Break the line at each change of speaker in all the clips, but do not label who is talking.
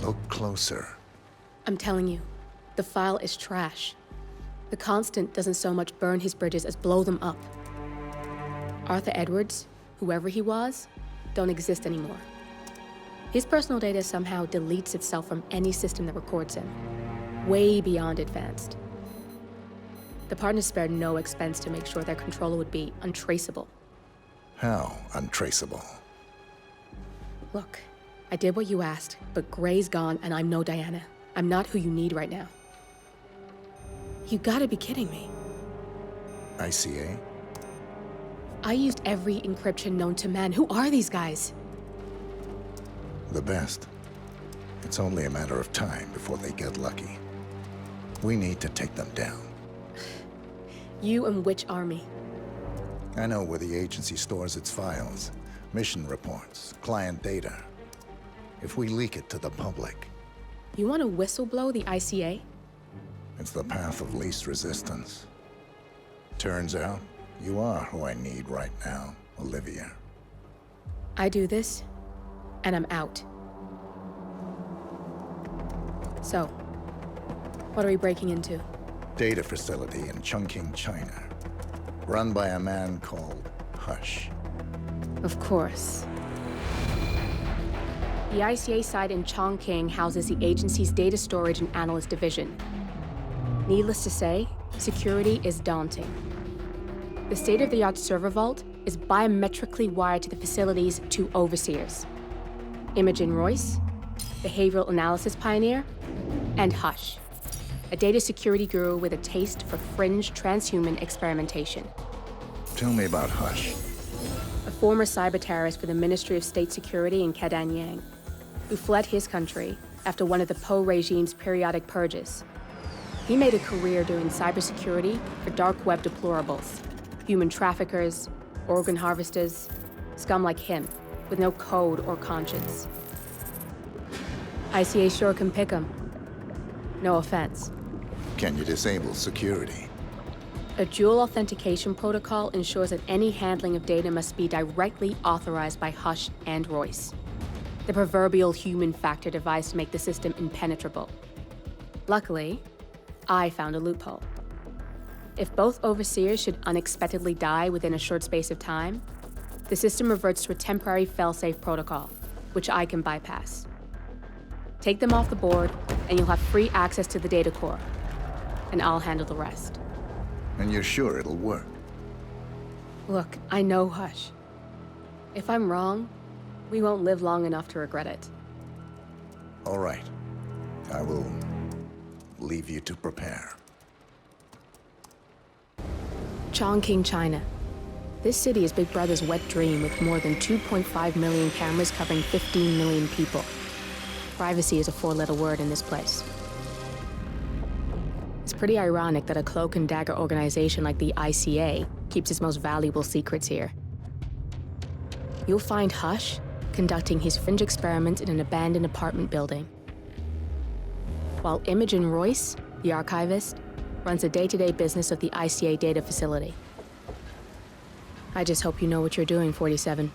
Look closer.
I'm telling you, the file is trash. The Constant doesn't so much burn his bridges as blow them up. Arthur Edwards, whoever he was, don't exist anymore. His personal data somehow deletes itself from any system that records him, way beyond advanced. The partners spared no expense to make sure their controller would be untraceable.
How untraceable?
Look, I did what you asked, but Gray's gone and I'm no Diana. I'm not who you need right now. You gotta be kidding me.
ICA?
I used every encryption known to man. Who are these guys?
The best. It's only a matter of time before they get lucky. We need to take them down.
You and which army?
I know where the agency stores its files, mission reports, client data. If we leak it to the public...
You want to whistleblow the ICA?
It's the path of least resistance. Turns out, you are who I need right now, Olivia.
I do this, and I'm out. So, what are we breaking into?
Data facility in Chongqing, China. Run by a man called Hush.
Of course. The ICA site in Chongqing houses the agency's data storage and analyst division. Needless to say, security is daunting. The state-of-the-art server vault is biometrically wired to the facility's two overseers: Imogen Royce, behavioral analysis pioneer, and Hush, a data security guru with a taste for fringe transhuman experimentation.
Tell me about Hush.
A former cyber terrorist for the Ministry of State Security in Kedangyang, who fled his country after one of the Po regime's periodic purges. He made a career doing cybersecurity for dark web deplorables, human traffickers, organ harvesters, scum like him, with no code or conscience. ICA sure can pick 'em. No offense.
Can you disable security?
A dual authentication protocol ensures that any handling of data must be directly authorized by Hush and Royce, the proverbial human factor device to make the system impenetrable. Luckily, I found a loophole. If both overseers should unexpectedly die within a short space of time, the system reverts to a temporary fail-safe protocol, which I can bypass. Take them off the board, and you'll have free access to the data core, and I'll handle the rest.
And you're sure it'll work?
Look, I know Hush. If I'm wrong, we won't live long enough to regret it.
All right. I will leave you to prepare.
Chongqing, China. This city is Big Brother's wet dream with more than 2.5 million cameras covering 15 million people. Privacy is a four-letter word in this place. It's pretty ironic that a cloak and dagger organization like the ICA keeps its most valuable secrets here. You'll find Hush conducting his fringe experiments in an abandoned apartment building, while Imogen Royce, the archivist, runs the day-to-day business of the ICA data facility. I just hope you know what you're doing, 47.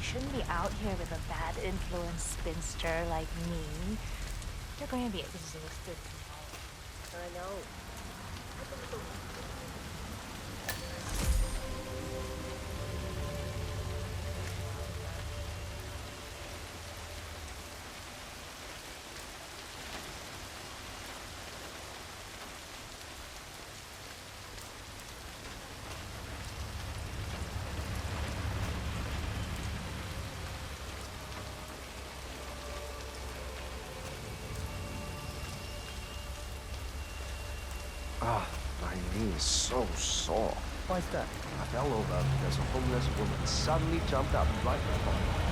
shouldn't be out here with a bad influence spinster like me. You're going to be exhausted tomorrow.
I know.
Ah, my knee is so sore.
Why's that?
I fell over because a homeless woman suddenly jumped up right in front of me.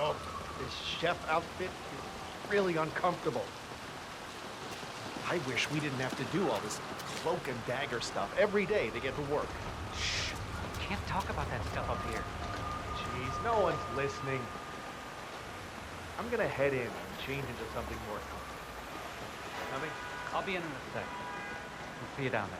Oh, this chef outfit is really uncomfortable. I wish we didn't have to do all this cloak and dagger stuff every day to get to work.
Shh! Can't talk about that stuff up here.
Jeez, no one's listening. I'm gonna head in and change into something more comfortable. Coming?
I'll be in a sec. We'll see you down there.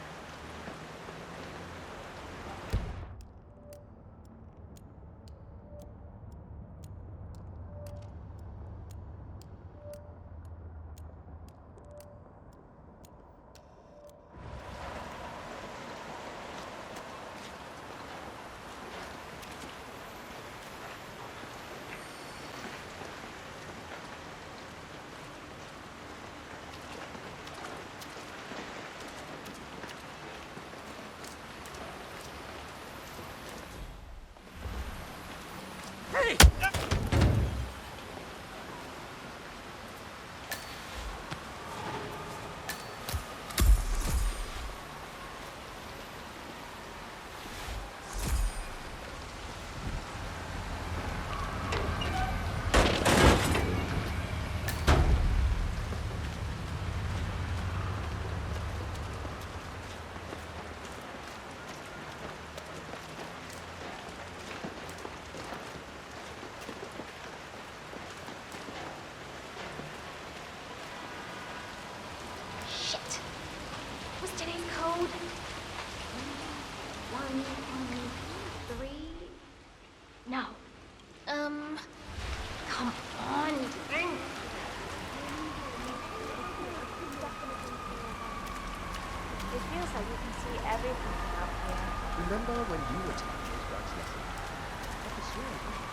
What's today's code? 1, 3. No. Come on, drink. It feels like you can see everything out here.
Remember when you were taking those drugs lessons? What was your impression?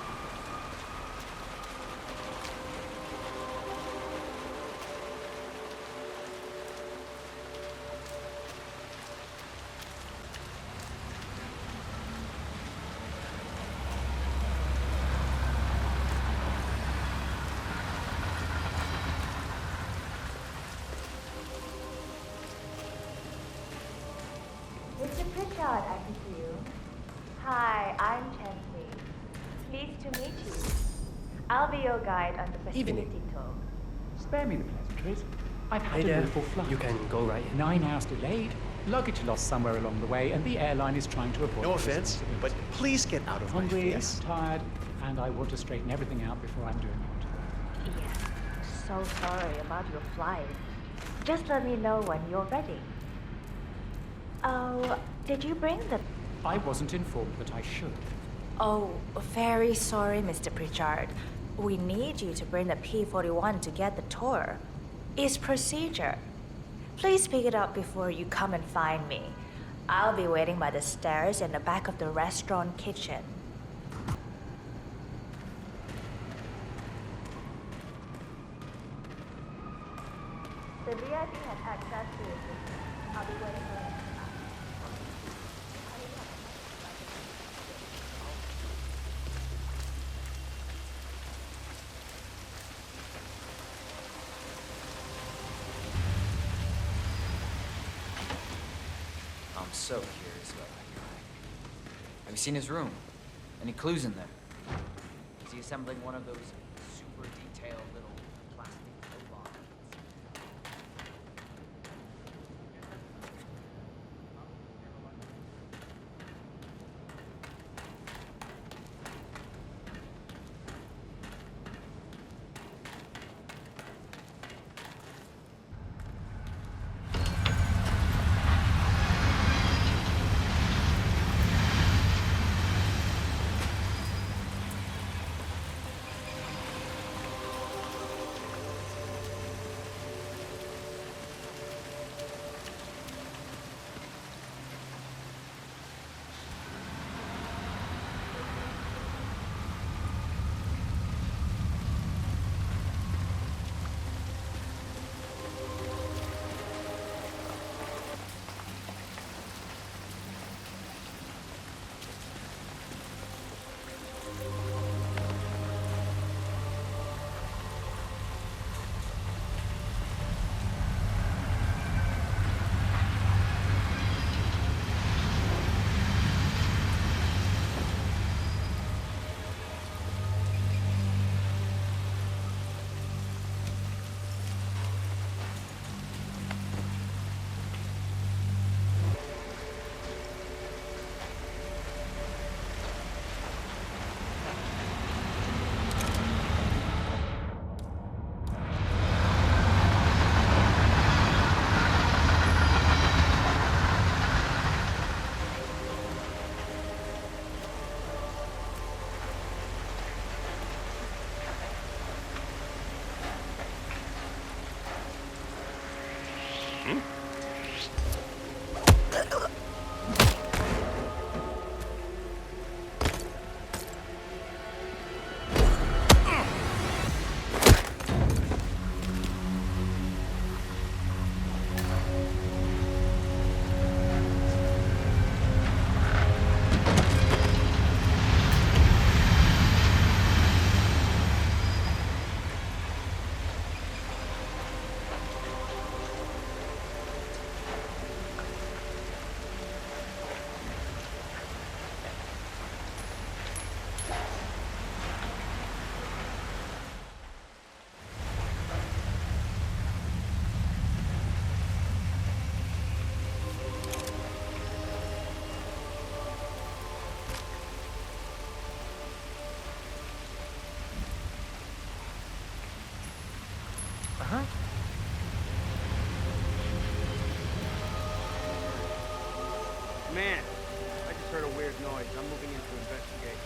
Mr. Pritchard, I presume. Hi, I'm Chongqing. Pleased to meet you. I'll be your guide on the facility
Evening.
tour.
Spare me the pleasantries. I've had
Hey
an
there.
awful flight.
You can go right in.
9 hours delayed, luggage lost somewhere along the way, and the airline is trying to avoid
No
the
offense, but
responsibility.
please get out of my
Hungry,
face.
tired, and I want to straighten everything out before I'm doing it.
Yes, so sorry about your flight. Just let me know when you're ready. Oh, did you bring the...
I wasn't informed that I should.
Oh, very sorry, Mr. Pritchard. We need you to bring the P-41 to get the tour. It's procedure. Please pick it up before you come and find me. I'll be waiting by the stairs in the back of the restaurant kitchen. The VIP has access to the system. I'll be waiting for it.
I'm so curious about that guy. Have you seen his room? Any clues in there? Is he assembling one of those super detailed little plastic robots?
Man, I just heard a weird noise. I'm moving in to investigate.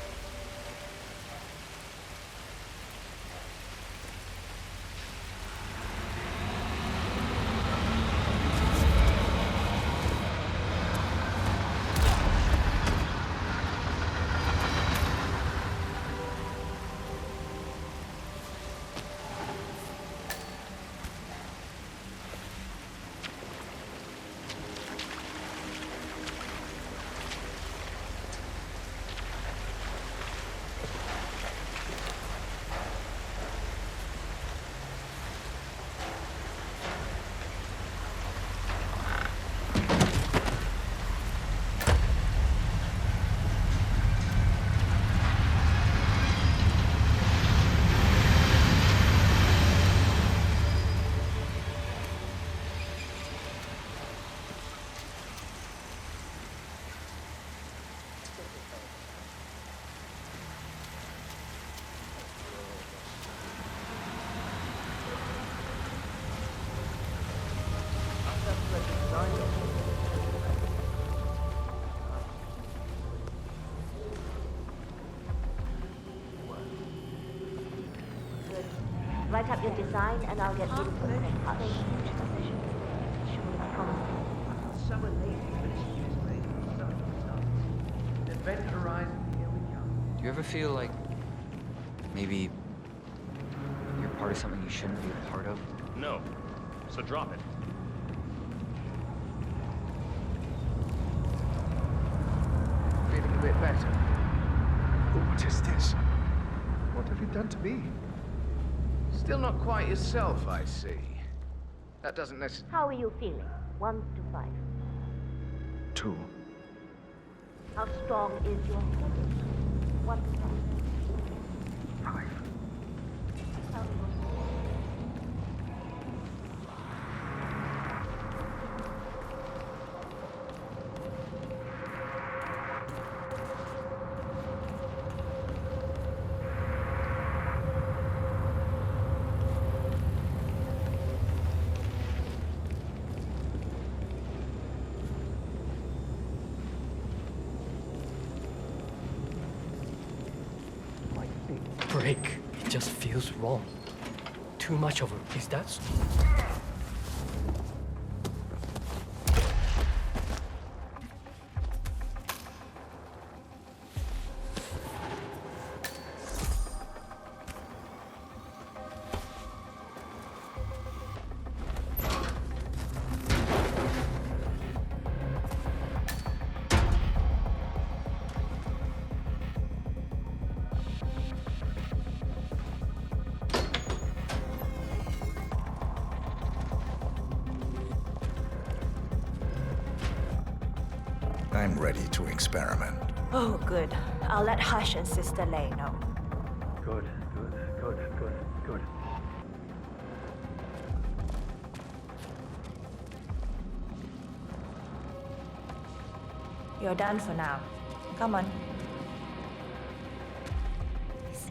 Write up your design and I'll get rid of the print. I'll make a huge decision. Sure, I promise.
Summer lady, but it's Tuesday.
Do you ever feel like maybe you're part of something you shouldn't be a part of?
No. So drop it.
Feeling a bit better?
What is this? What have you done to me?
Still not quite yourself, I see. That doesn't necessarily...
How are you feeling? 1 to 5.
2.
How strong is your headache? 1 to 5.
5.
How is your
Break. It just feels wrong. Too much of it. Is that...
I'm ready to experiment.
Oh, good. I'll let Hush and Sister Lei know.
Good.
You're done for now. Come on.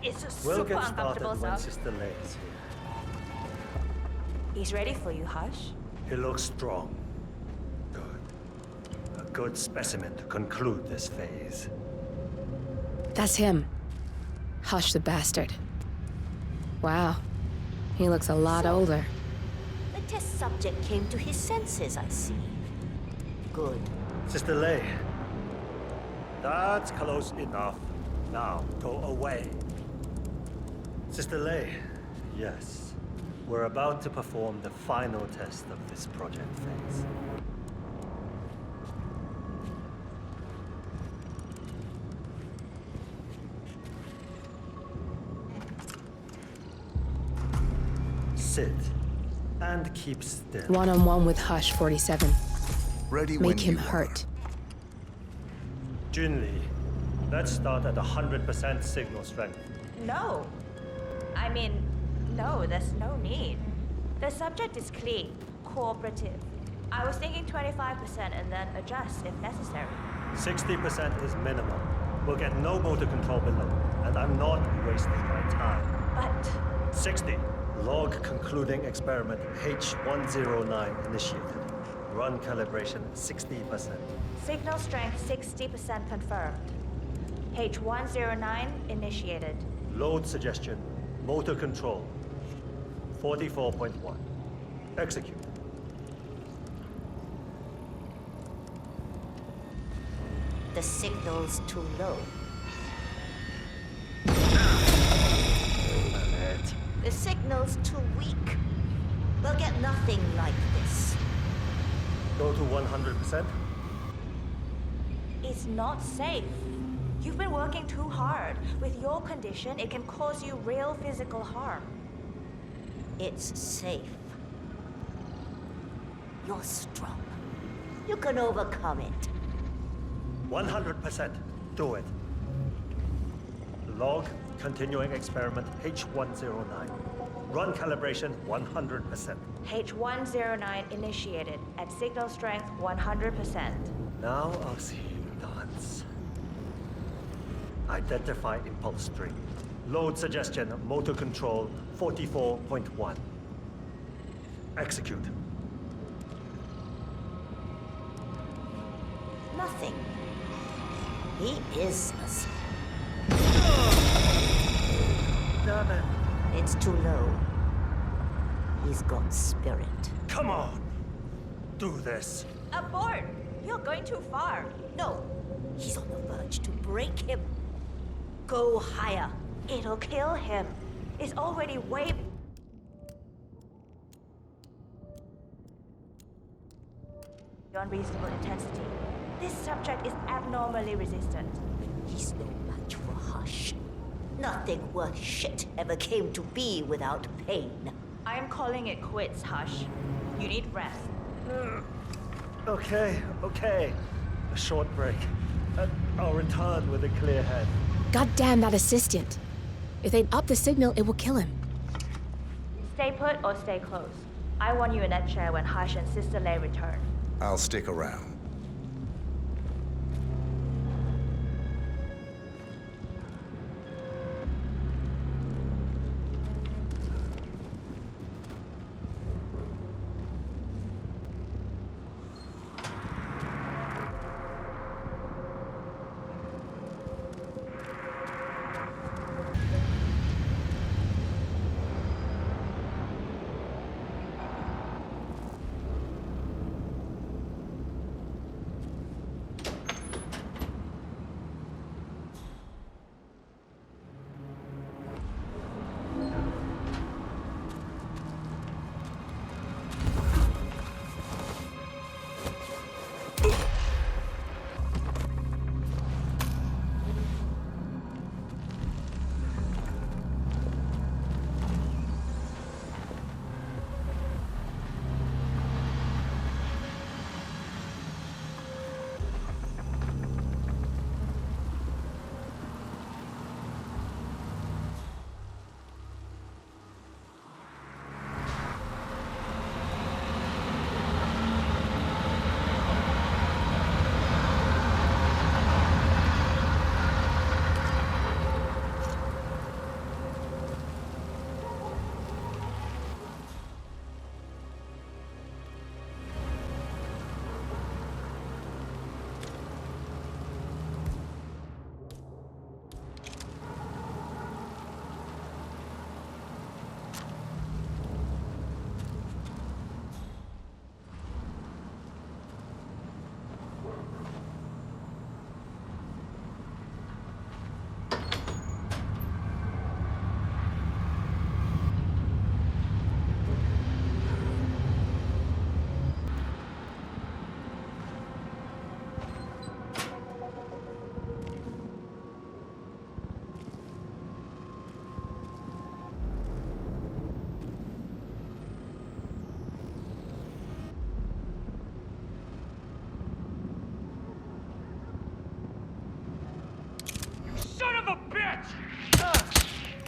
It's a
We'll
super
get
uncomfortable,
started when
sir.
Sister Lei is here.
He's ready for you, Hush.
He looks strong. Good. A good specimen to conclude this phase.
That's him. Hush the bastard. Wow. He looks a lot older.
The test subject came to his senses, I see. Good.
Sister Lei. That's close enough. Now, go away. Sister Lei, yes. We're about to perform the final test of this project phase. Sit and keep still.
One-on-one with Hush 47.
Ready when
Make him
you are.
hurt.
Junli, let's start at 100% signal strength.
No. I mean, no, there's no need. The subject is clean, cooperative. I was thinking 25% and then adjust if necessary.
60% is minimum. We'll get no motor control below, and I'm not wasting my time.
But
60. Log concluding experiment H109 initiated. Run calibration 60%.
signal strength 60% confirmed. H109 initiated.
Load suggestion, motor control 44.1. Execute.
The signal's too low. The signal's too weak. We'll get nothing like this.
Go to 100%.
It's not safe. You've been working too hard. With your condition, it can cause you real physical harm. It's safe. You're strong. You can overcome it.
100%. Do it. Log continuing experiment H109. Run calibration 100%.
H109 initiated at signal strength 100%.
Now I'll see you dance. Identify impulse string. Load suggestion, motor control 44.1. Execute.
Nothing. He is a...
Damn it.
It's too low. He's got spirit.
Come on. Do this.
Abort! You're going too far. No. He's on the verge to break him. Go higher. It'll kill him. It's already way... beyond reasonable intensity. This subject is abnormally resistant.
He's no match for Hush. Nothing worth shit ever came to be without pain.
I am calling it quits, Hush. You need rest.
Okay. A short break. I'll return with a clear head.
God damn that assistant. If they up the signal, it will kill him.
Stay put or stay close. I want you in that chair when Hush and Sister Lei return.
I'll stick around.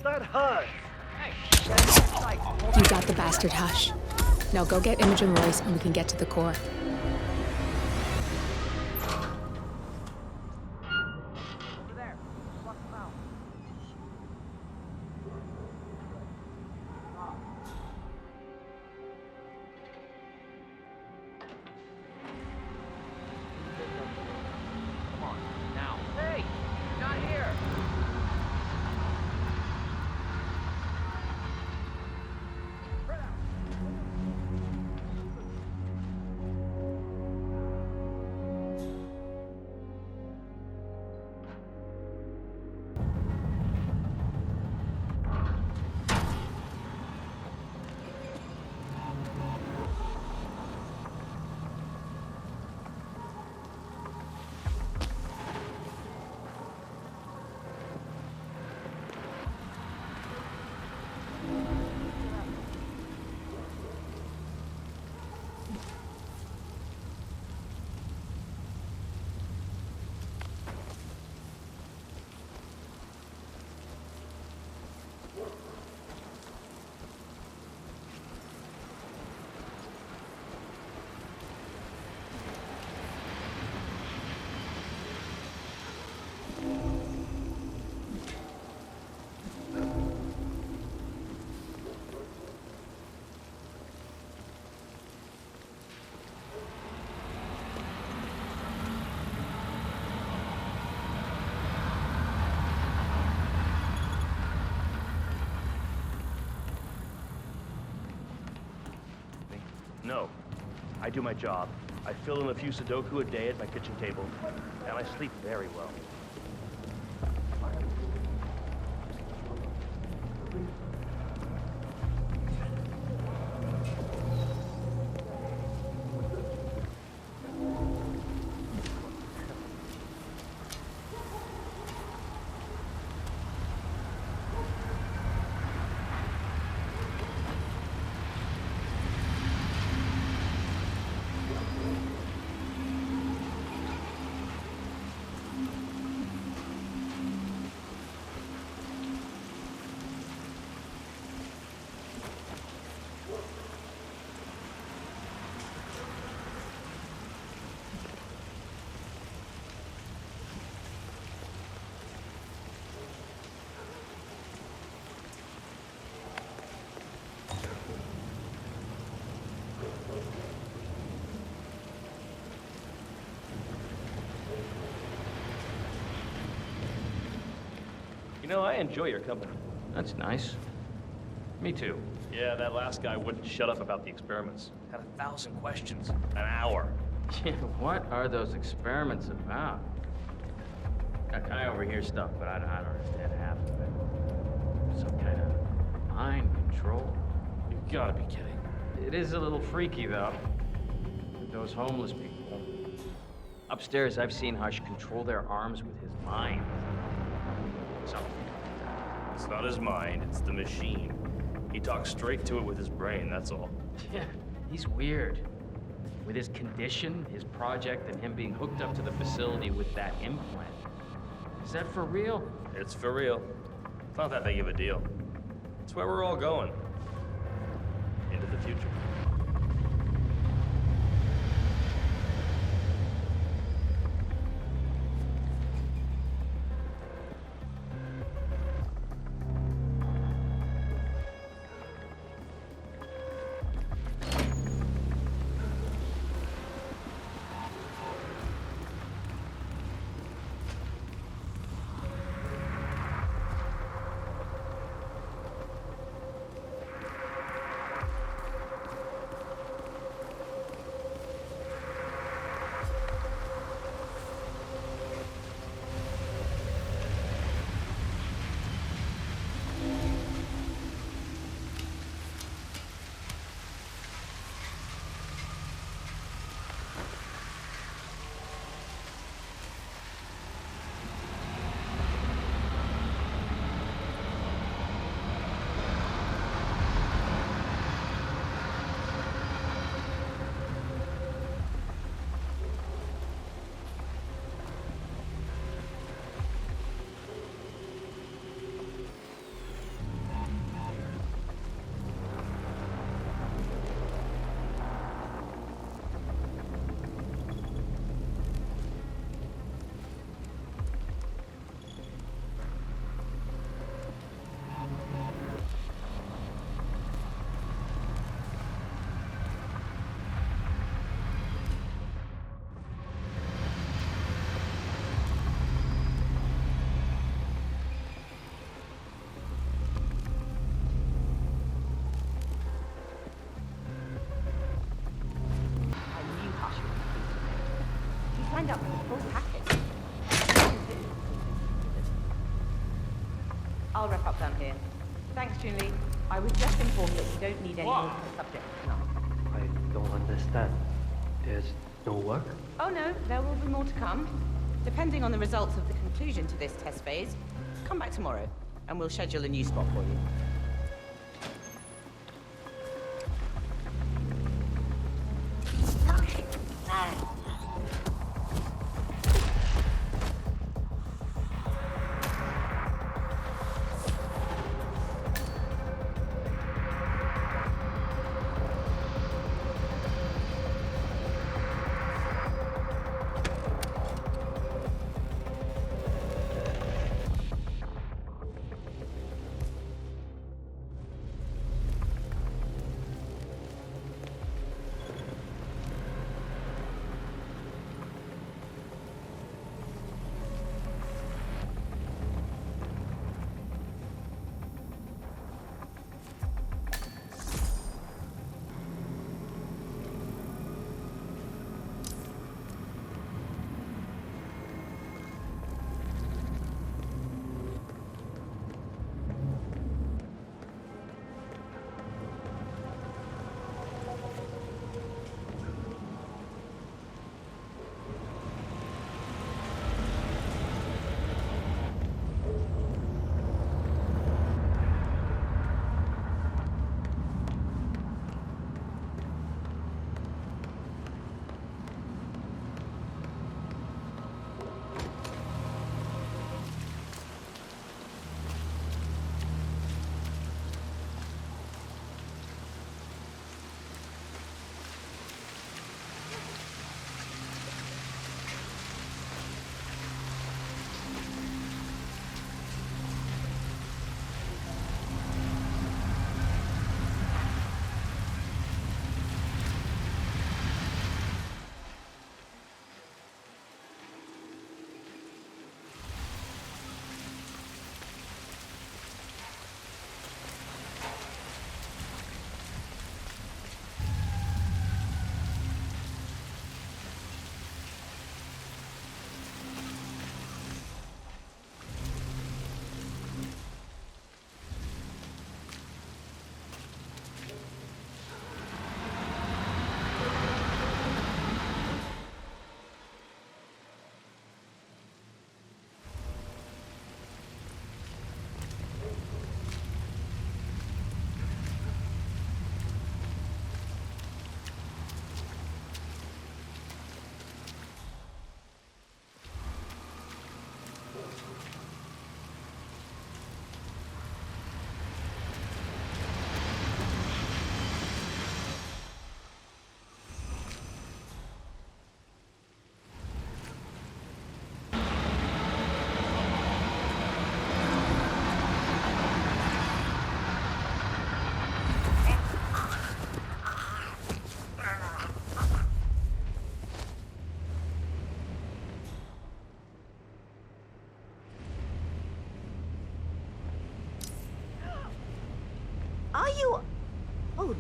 That hurts!
You got the bastard, Hush. Now go get Imogen Royce and we can get to the core.
Over there. Flush him out. Come on, now.
Hey! Not here!
No. I do my job. I fill in a few Sudoku a day at my kitchen table, and I sleep very well.
You know, I enjoy your company.
That's nice. Me too.
Yeah, that last guy wouldn't shut up about the experiments. Had 1,000 questions. An hour.
Yeah, what are those experiments about? I overhear stuff, but I don't understand half of it. Some kind of mind control.
You gotta be kidding.
It is a little freaky, though. With those homeless people. Upstairs, I've seen Hush control their arms with his mind. Something.
It's not his mind, it's the machine. He talks straight to it with his brain, that's all.
Yeah, he's weird. With his condition, his project, and him being hooked up to the facility with that implant. Is that for real?
It's for real. It's not that big of a deal. It's where we're all going. Into the future.
Signed up for the full package. I'll wrap up down here. Thanks, Junli. I was just informed that we don't need any more subjects tonight.
I don't understand. There's no work?
Oh no, there will be more to come. Depending on the results of the conclusion to this test phase, come back tomorrow, and we'll schedule a new spot for you.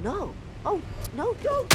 no. Oh, no, don't!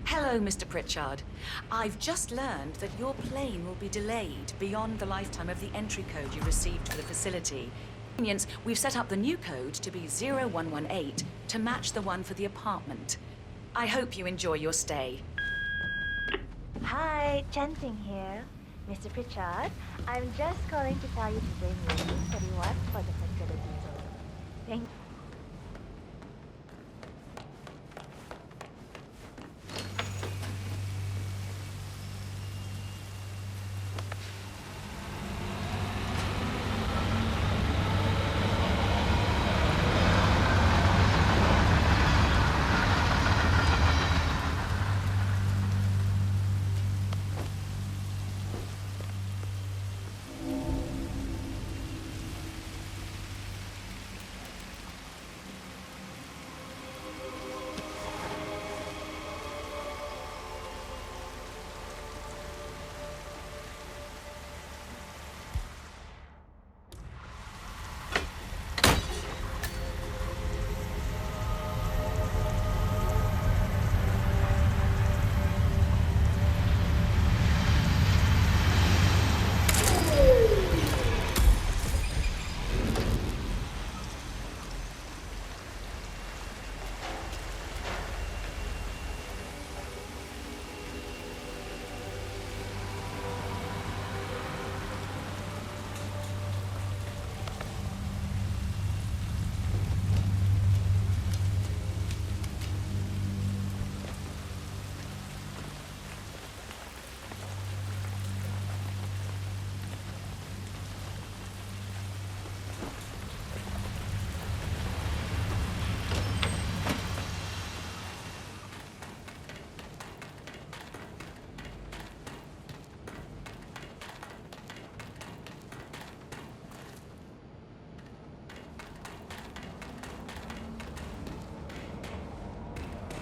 Hello, Mr. Pritchard. I've just learned that your plane will be delayed beyond the lifetime of the entry code you received for the facility. We've set up the new code to be 0118 to match the one for the apartment. I hope you enjoy your stay.
Hi, Chongqing here. Mr. Pritchard, I'm just calling to tell you to bring me 31 for the facility. Thank you.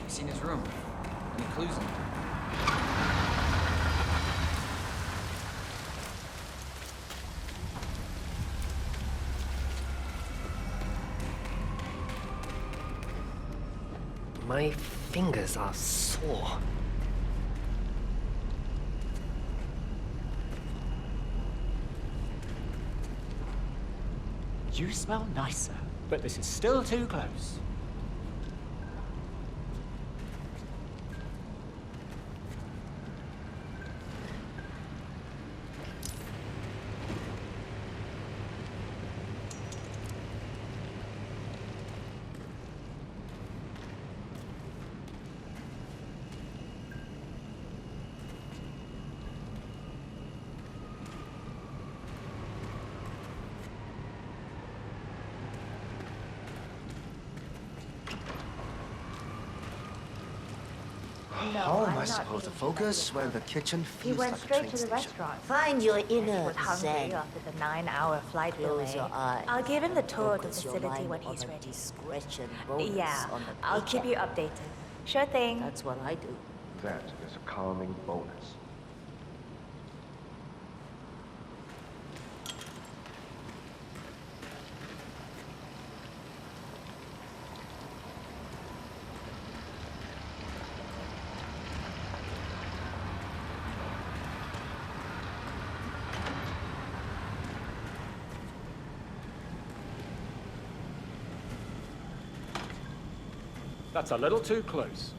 Seen his room. Any clues in there?
My fingers are sore.
You smell nicer, but this is still too close.
no,
How
I'm
am I
not
supposed to
being
focus when the kitchen
He
feels
went
like a
straight
train
to the
station?
restaurant.
Find your
He
inner
was hungry
zen.
after the 9-hour flight
Close
delay.
your eyes.
I'll give him the tour of the
Focus your
facility
mind
when
on
he's
the
ready.
discretion bonus
Yeah,
on the
I'll keep you
paycheck.
updated. Sure thing.
That's what I do.
That is a calming bonus.
That's a little too close.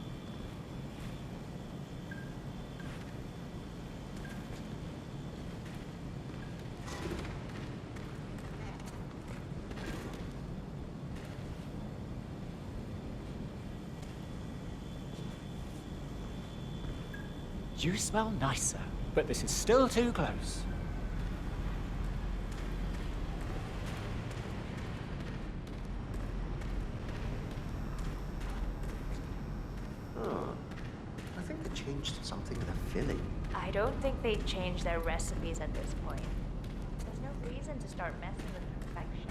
You smell nicer, but this is still too close.
I think they changed something in the filling.
I don't think they changed their recipes at this point. There's no reason to start messing with perfection.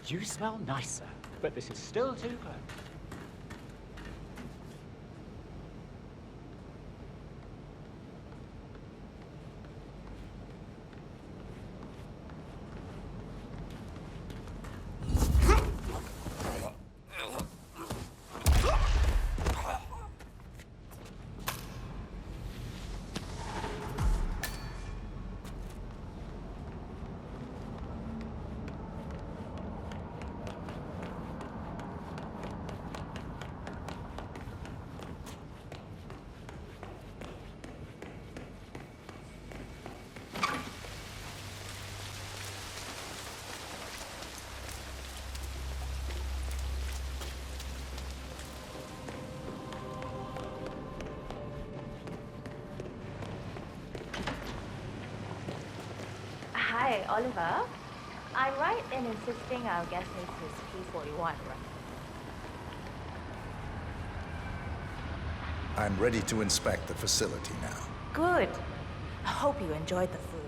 You smell nicer, but this is still too close.
Hi, Oliver. I'm right in insisting our guest needs his P41, right?
I'm ready to inspect the facility now.
Good. I hope you enjoyed the food.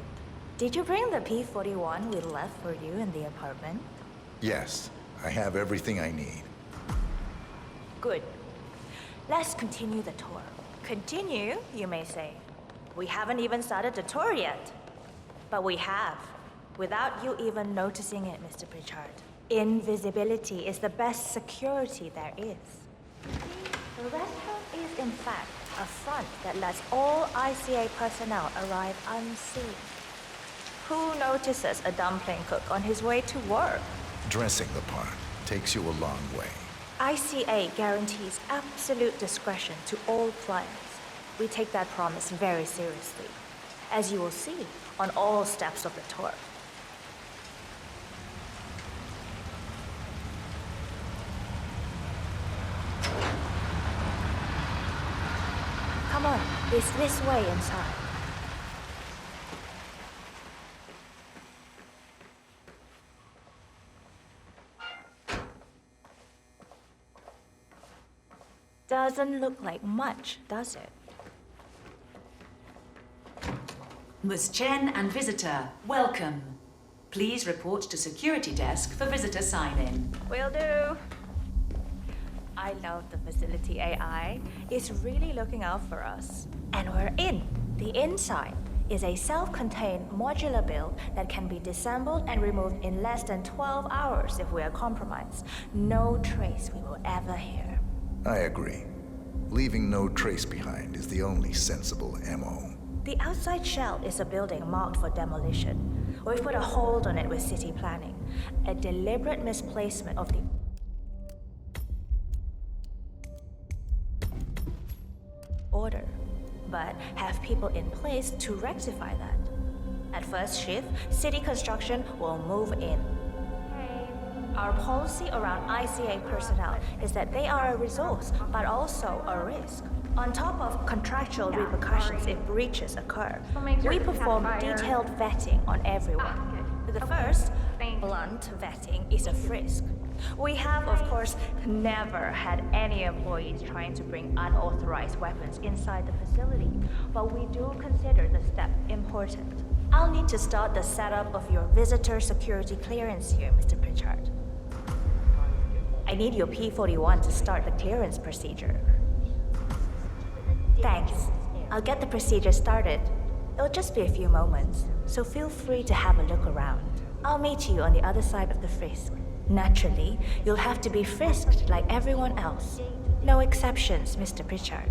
Did you bring the P41 we left for you in the apartment?
Yes, I have everything I need.
Good. Let's continue the tour. Continue, you may say. We haven't even started the tour yet. But we have, without you even noticing it, Mr. Pritchard. Invisibility is the best security there is. The restaurant is, in fact, a front that lets all ICA personnel arrive unseen. Who notices a dumpling cook on his way to work?
Dressing the part takes you a long way.
ICA guarantees absolute discretion to all clients. We take that promise very seriously, as you will see on all steps of the tour. It's this way inside. Doesn't look like much, does it?
Ms. Chen and visitor, welcome. Please report to security desk for visitor sign-in.
Will do. I love the facility AI. It's really looking out for us. And we're in. The inside is a self-contained modular build that can be disassembled and removed in less than 12 hours if we are compromised. No trace we will ever hear.
I agree. Leaving no trace behind is the only sensible MO.
The outside shell is a building marked for demolition. We've put a hold on it with city planning. A deliberate misplacement of the order, but have people in place to rectify that. At first shift, city construction will move in. Our policy around ICA personnel is that they are a resource, but also a risk. On top of contractual repercussions if breaches occur, we perform detailed vetting on everyone. The first, blunt vetting, is a frisk. We have, of course, never had any employees trying to bring unauthorized weapons inside the facility, but we do consider the step important. I'll need to start the setup of your visitor security clearance here, Mr. Pritchard. I need your P-41 to start the clearance procedure. Thanks. I'll get the procedure started. It'll just be a few moments, so feel free to have a look around. I'll meet you on the other side of the frisk. Naturally, you'll have to be frisked like everyone else. No exceptions, Mr. Pritchard.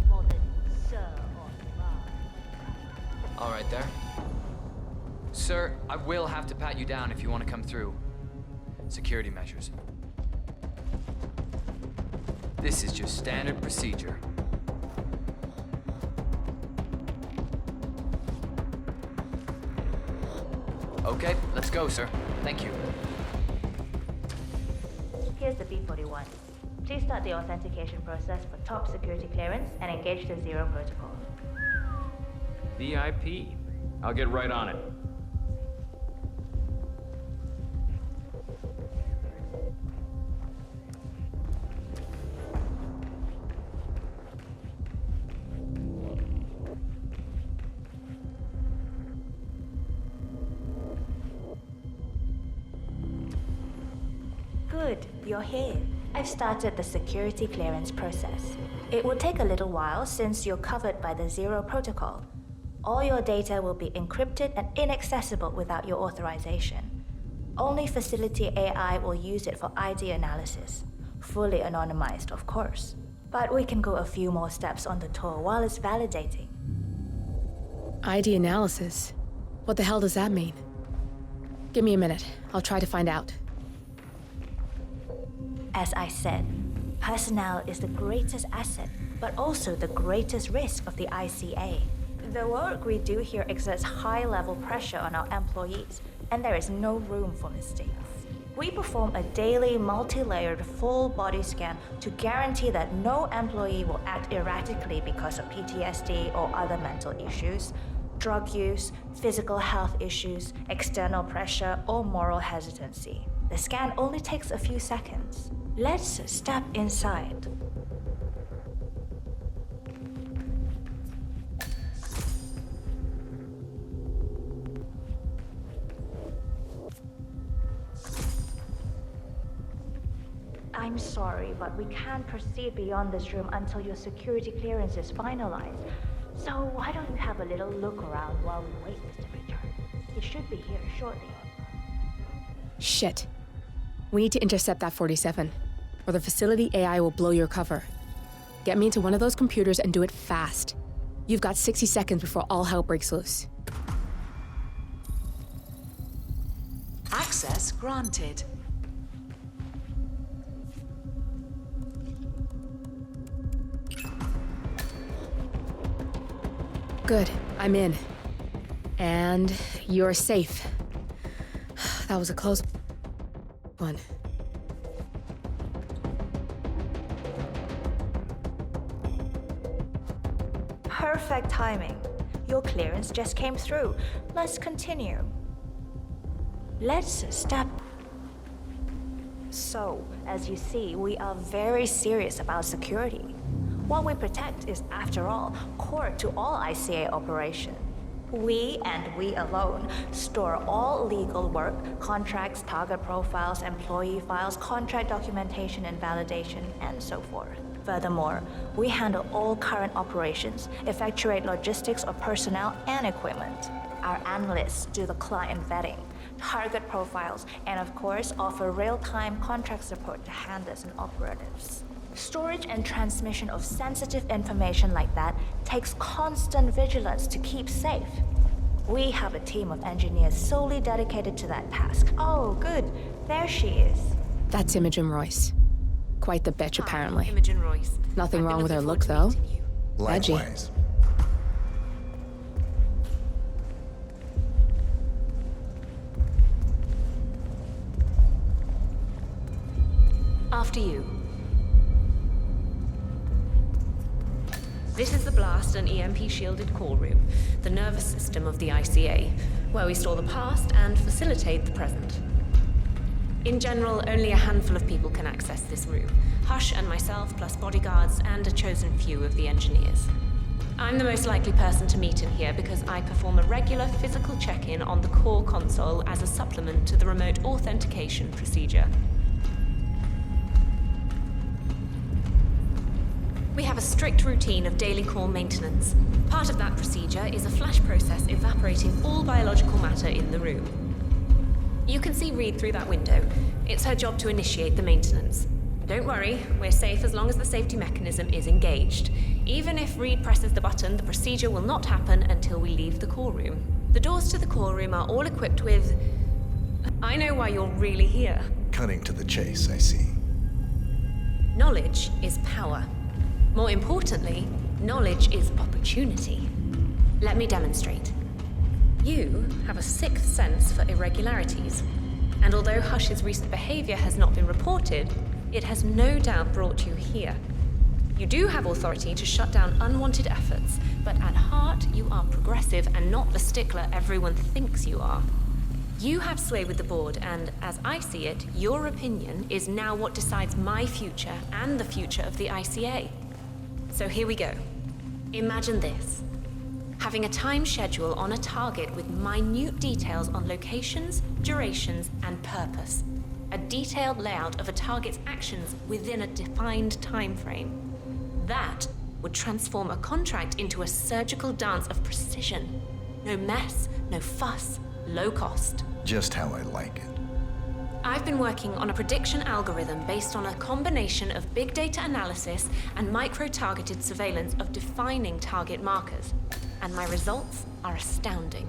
All right there. Sir, I will have to pat you down if you want to come through. Security measures. This is just standard procedure. Okay, let's go, sir. Thank you.
Here's the P-41. Please start the authentication process for top security clearance and engage the Zero protocol.
VIP. I'll get right on it.
Good, you're here. I've started the security clearance process. It will take a little while since you're covered by the Zero protocol. All your data will be encrypted and inaccessible without your authorization. Only facility AI will use it for ID analysis. Fully anonymized, of course. But we can go a few more steps on the tour while it's validating.
ID analysis? What the hell does that mean? Give me a minute. I'll try to find out.
As I said, personnel is the greatest asset, but also the greatest risk of the ICA. The work we do here exerts high-level pressure on our employees, and there is no room for mistakes. We perform a daily, multi-layered, full-body scan to guarantee that no employee will act erratically because of PTSD or other mental issues, drug use, physical health issues, external pressure, or moral hesitancy. The scan only takes a few seconds. Let's step inside. I'm sorry, but we can't proceed beyond this room until your security clearance is finalized. So why don't you have a little look around while we wait, Mr. Richard? It should be here shortly.
Shit. We need to intercept that 47, or the facility AI will blow your cover. Get me into one of those computers and do it fast. You've got 60 seconds before all hell breaks loose.
Access granted.
Good, I'm in. And you're safe. That was a close one.
Perfect. Perfect timing. Your clearance just came through. Let's continue. Let's step. So, as you see, we are very serious about security. What we protect is, after all, core to all ICA operation. We, and we alone, store all legal work, contracts, target profiles, employee files, contract documentation and validation, and so forth. Furthermore, we handle all current operations, effectuate logistics of personnel and equipment. Our analysts do the client vetting, target profiles, and of course, offer real-time contract support to handlers and operatives. Storage and transmission of sensitive information like that takes constant vigilance to keep safe. We have a team of engineers solely dedicated to that task. Oh, good. There she is.
That's Imogen Royce. Quite the bitch, apparently.
Imogen Royce.
Nothing wrong with her look, though. Edgy.
Likewise.
After you. This is the blast and EMP shielded call room, the nervous system of the ICA, where we store the past and facilitate the present. In general, only a handful of people can access this room. Hush and myself, plus bodyguards and a chosen few of the engineers. I'm the most likely person to meet in here because I perform a regular physical check-in on the core console as a supplement to the remote authentication procedure. We have a strict routine of daily core maintenance. Part of that procedure is a flash process evaporating all biological matter in the room. You can see Reed through that window. It's her job to initiate the maintenance. Don't worry, we're safe as long as the safety mechanism is engaged. Even if Reed presses the button, the procedure will not happen until we leave the core room. The doors to the core room are all equipped with... I know why you're really here.
Cutting to the chase, I see.
Knowledge is power. More importantly, knowledge is opportunity. Let me demonstrate. You have a sixth sense for irregularities, and although Hush's recent behavior has not been reported, it has no doubt brought you here. You do have authority to shut down unwanted efforts, but at heart you are progressive and not the stickler everyone thinks you are. You have sway with the board, and as I see it, your opinion is now what decides my future and the future of the ICA. So here we go. Imagine this. Having a time schedule on a target with minute details on locations, durations, and purpose. A detailed layout of a target's actions within a defined time frame. That would transform a contract into a surgical dance of precision. No mess, no fuss, low cost.
Just how I like it.
I've been working on a prediction algorithm based on a combination of big data analysis and micro-targeted surveillance of defining target markers, and my results are astounding.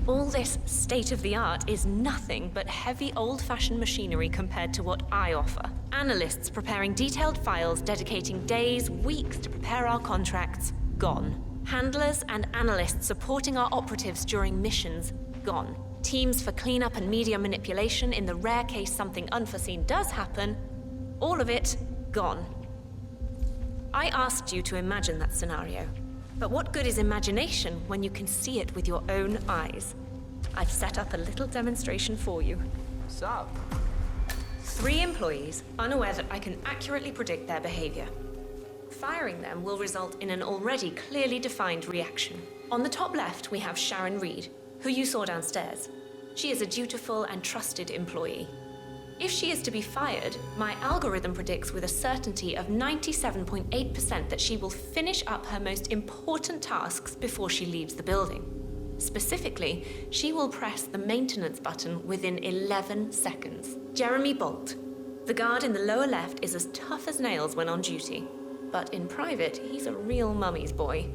All this state-of-the-art is nothing but heavy old-fashioned machinery compared to what I offer. Analysts preparing detailed files dedicating days, weeks to prepare our contracts, gone. Handlers and analysts supporting our operatives during missions, gone. Teams for cleanup and media manipulation in the rare case something unforeseen does happen, all of it gone. I asked you to imagine that scenario, but what good is imagination when you can see it with your own eyes? I've set up a little demonstration for you.
So?
3 employees, unaware that I can accurately predict their behavior. Firing them will result in an already clearly defined reaction. On the top left, we have Sharon Reed, who you saw downstairs. She is a dutiful and trusted employee. If she is to be fired, my algorithm predicts with a certainty of 97.8% that she will finish up her most important tasks before she leaves the building. Specifically, she will press the maintenance button within 11 seconds. Jeremy Bolt, the guard in the lower left, is as tough as nails when on duty, but in private, he's a real mummy's boy.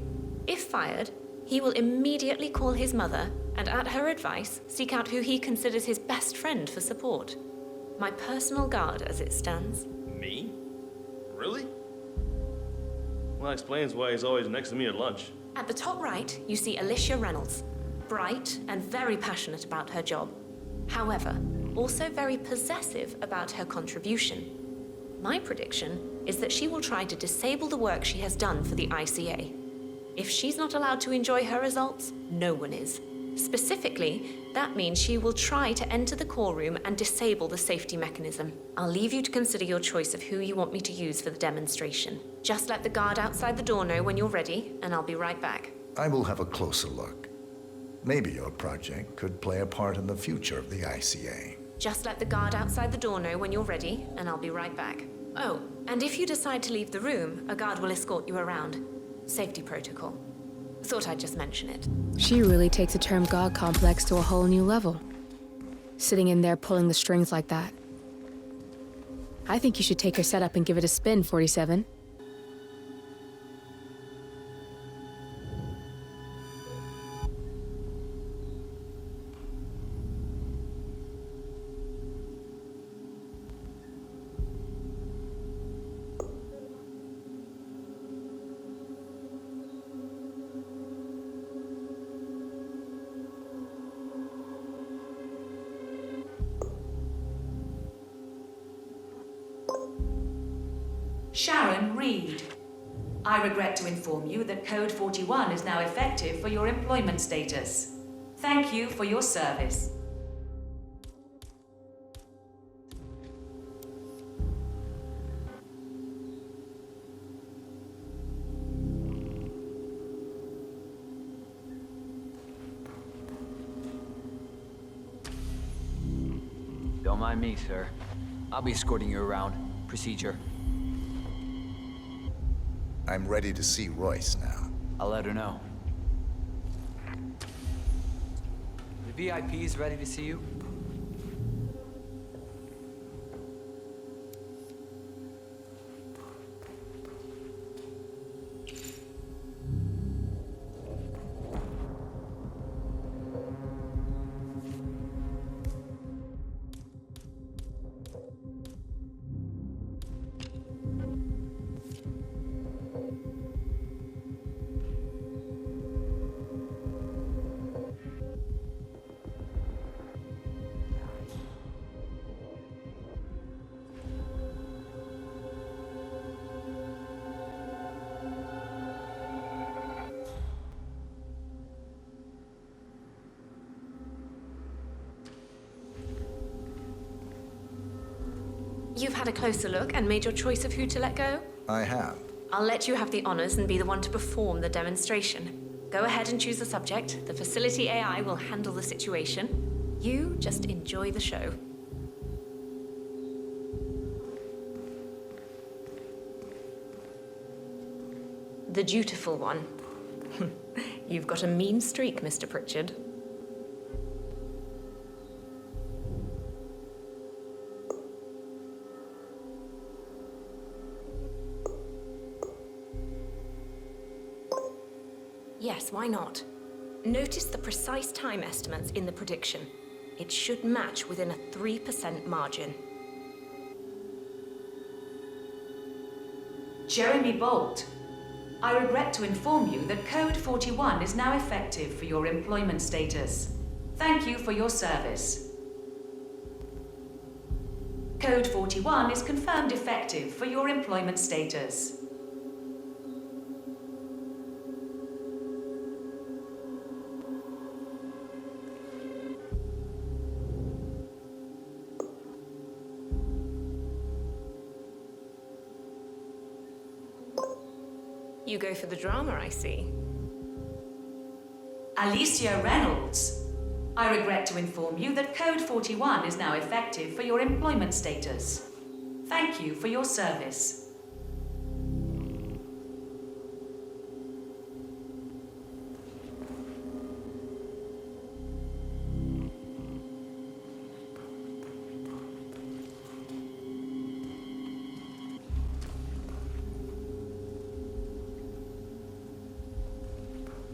If fired, he will immediately call his mother and, at her advice, seek out who he considers his best friend for support. My personal guard, as it stands.
Me? Really? Well, that explains why he's always next to me at lunch.
At the top right, you see Alicia Reynolds. Bright and very passionate about her job. However, also very possessive about her contribution. My prediction is that she will try to disable the work she has done for the ICA. If she's not allowed to enjoy her results, no one is. Specifically, that means she will try to enter the core room and disable the safety mechanism. I'll leave you to consider your choice of who you want me to use for the demonstration. Just let the guard outside the door know when you're ready, and I'll be right back.
I will have a closer look. Maybe your project could play a part in the future of the ICA.
Just let the guard outside the door know when you're ready, and I'll be right back. Oh, and if you decide to leave the room, a guard will escort you around. Safety protocol. Thought I'd just mention it.
She really takes the term God complex to a whole new level. Sitting in there pulling the strings like that. I think you should take her setup and give it a spin, 47.
Sharon Reed. I regret to inform you that Code 41 is now effective for your employment status. Thank you for your service.
Don't mind me, sir. I'll be escorting you around. Procedure.
I'm ready to see Royce now.
I'll let her know. The VIP's ready to see you?
You've had a closer look and made your choice of who to let go?
I have.
I'll let you have the honors and be the one to perform the demonstration. Go ahead and choose the subject. The facility AI will handle the situation. You just enjoy the show. The dutiful one. You've got a mean streak, Mr. Pritchard. Yes, why not? Notice the precise time estimates in the prediction. It should match within a 3% margin.
Jeremy Bolt. I regret to inform you that Code 41 is now effective for your employment status. Thank you for your service. Code 41 is confirmed effective for your employment status.
You go for the drama, I see.
Alicia Reynolds. I regret to inform you that Code 41 is now effective for your employment status. Thank you for your service.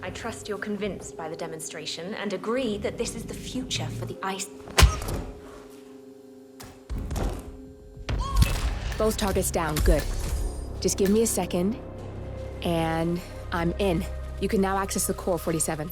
I trust you're convinced by the demonstration and agree that this is the future for the ice.
Both targets down, good. Just give me a second, and I'm in. You can now access the core, 47.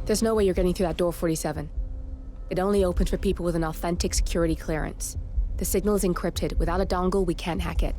There's no way you're getting through that door 47. It only opens for people with an authentic security clearance. The signal is encrypted. Without a dongle, we can't hack it.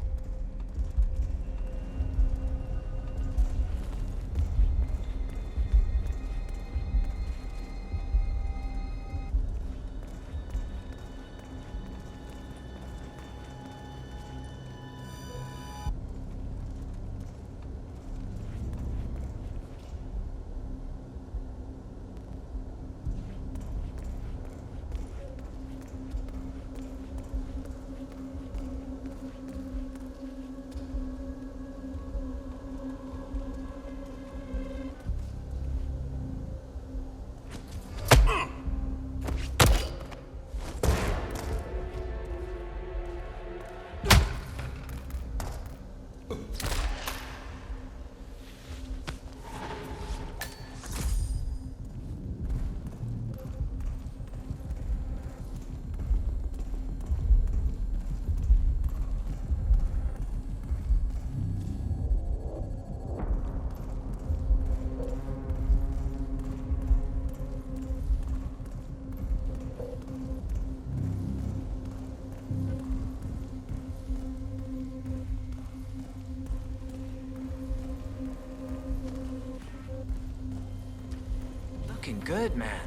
Looking good, man.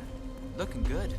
Looking good.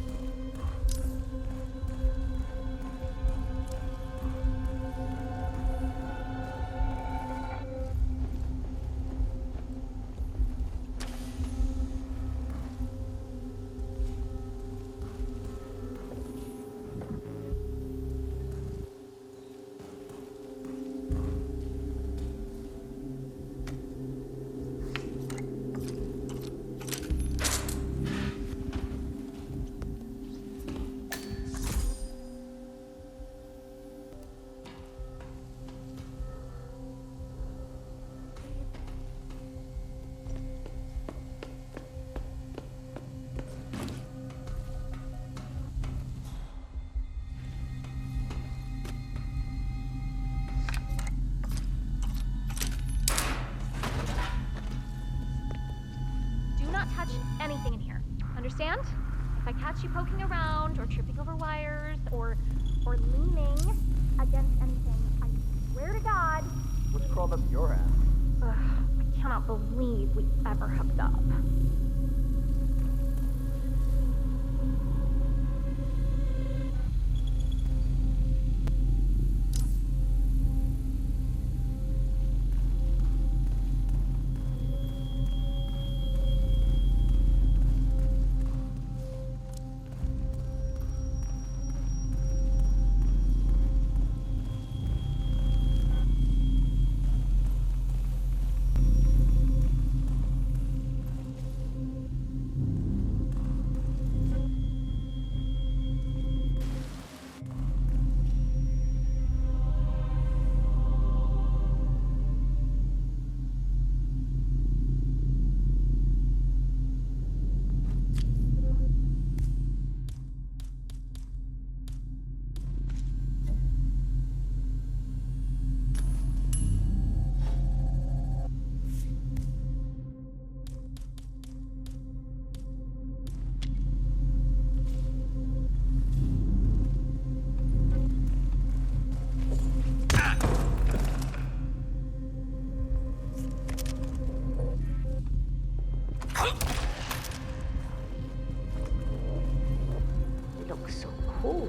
Anything in here. Understand? If I catch you poking around or tripping over wires or leaning against anything, I swear to God.
What's crawled up your ass?
Ugh, I cannot believe we ever hooked up.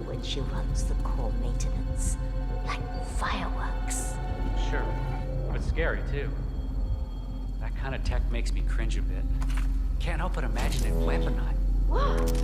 When she runs the core maintenance, like fireworks.
Sure, but scary too. That kind of tech makes me cringe a bit. Can't help but imagine it weaponized.
What?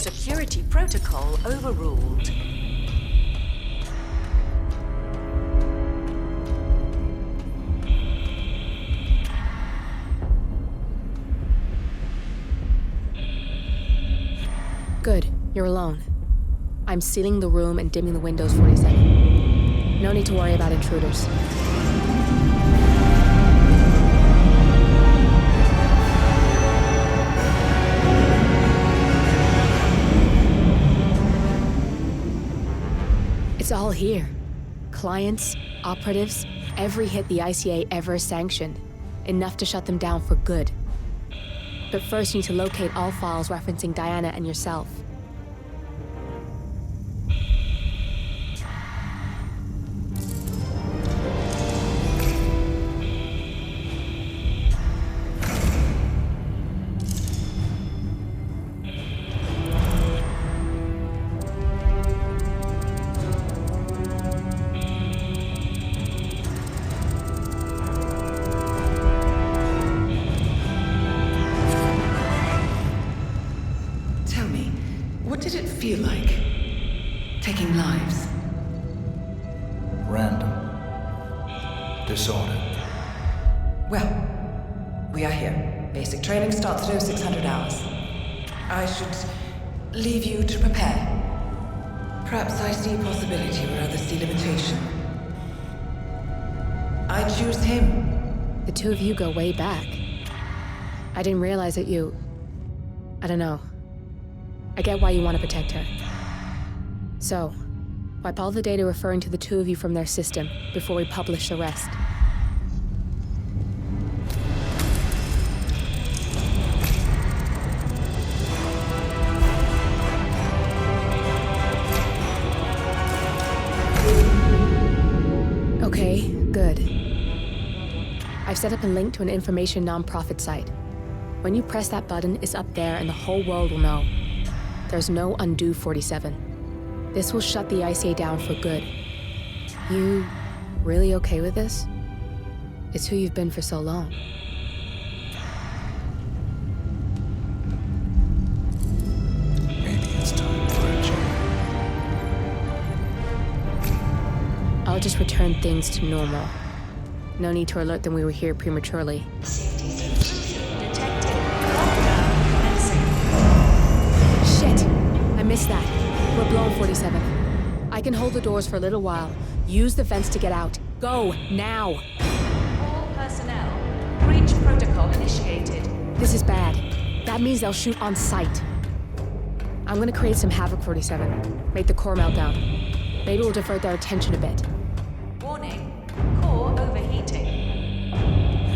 Security protocol overruled.
Good, you're alone. I'm sealing the room and dimming the windows 47. No need to worry about intruders. It's all here. Clients, operatives, every hit the ICA ever sanctioned. Enough to shut them down for good. But first you need to locate all files referencing Diana and yourself.
What did it feel like? Taking lives?
Random. Disordered.
Well, we are here. Basic training starts at 0600 hours. I should leave you to prepare. Perhaps I see possibility where others see limitation. I choose him.
The two of you go way back. I didn't realize that you... I don't know. I get why you want to protect her. So, wipe all the data referring to the two of you from their system before we publish the rest. Okay, good. I've set up a link to an information non-profit site. When you press that button, it's up there and the whole world will know. There's no undo 47. This will shut the ICA down for good. You really okay with this? It's who you've been for so long.
Maybe it's time for a change.
I'll just return things to normal. No need to alert them we were here prematurely. Shit! I missed that. We're blown 47. I can hold the doors for a little while. Use the vents to get out. Go, now!
All personnel, breach protocol initiated.
This is bad. That means they'll shoot on sight. I'm gonna create some havoc, 47. Make the core melt down. Maybe we'll divert their attention a bit.
Warning, core overheating.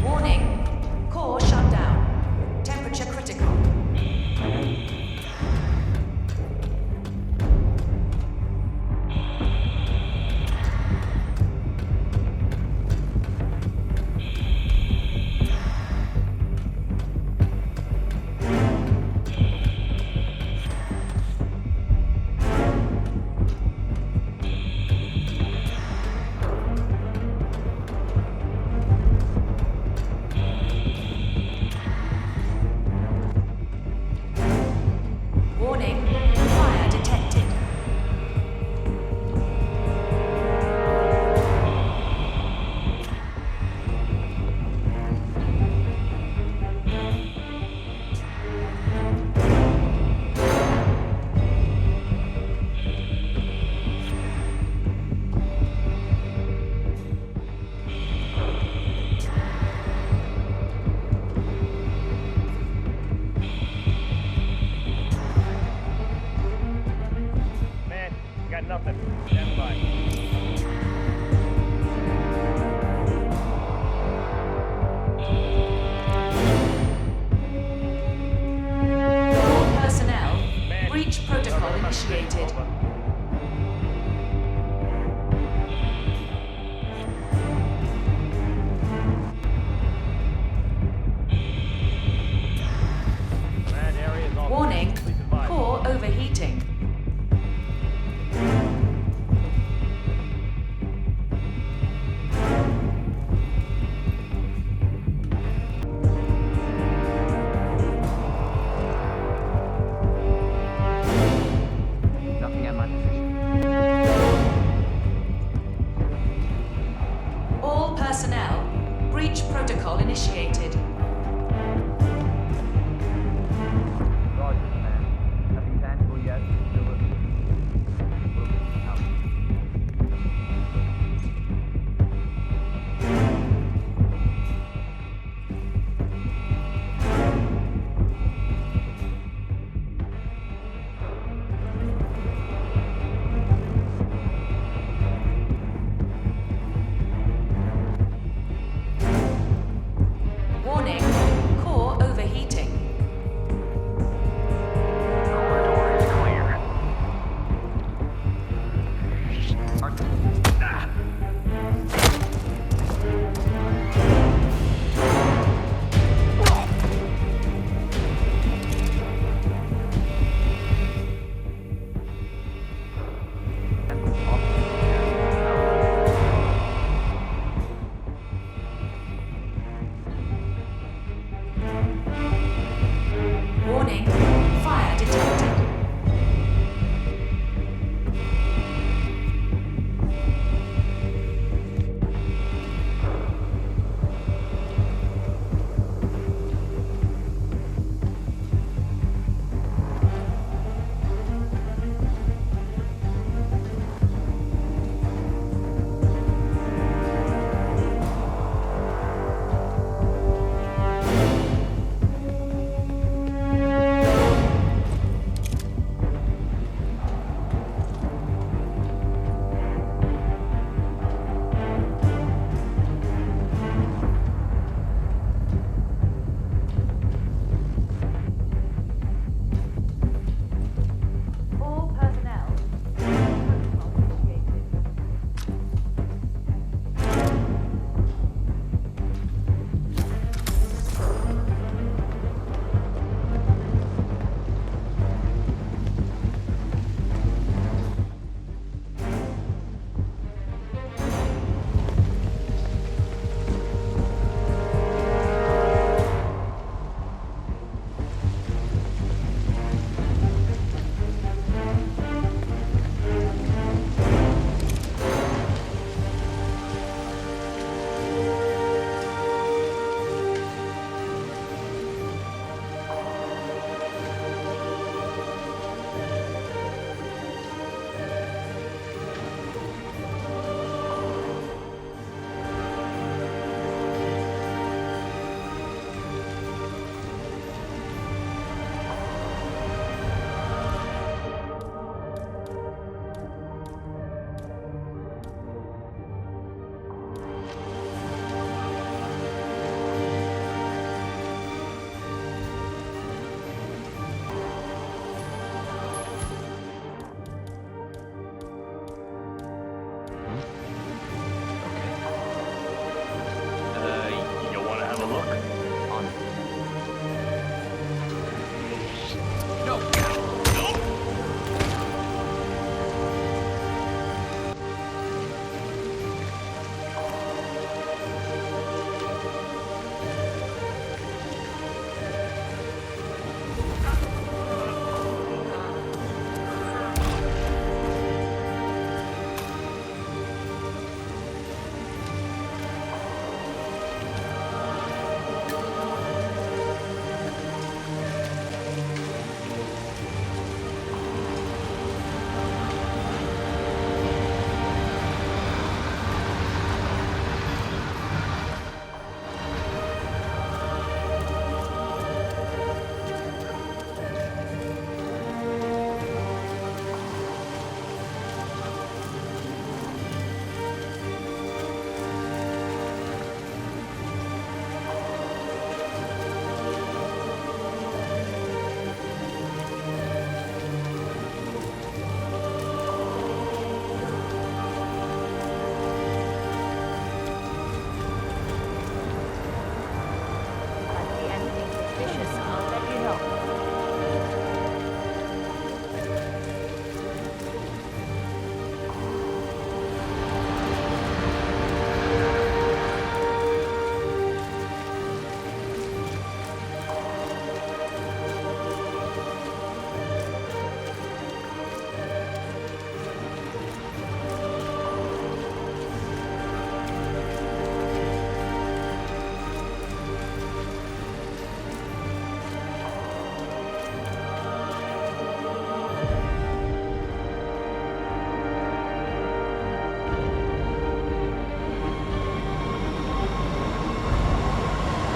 Warning, core shut down. Temperature critical. Warning, fire detected.
Got nothing. Stand by.
All personnel, breach protocol initiated.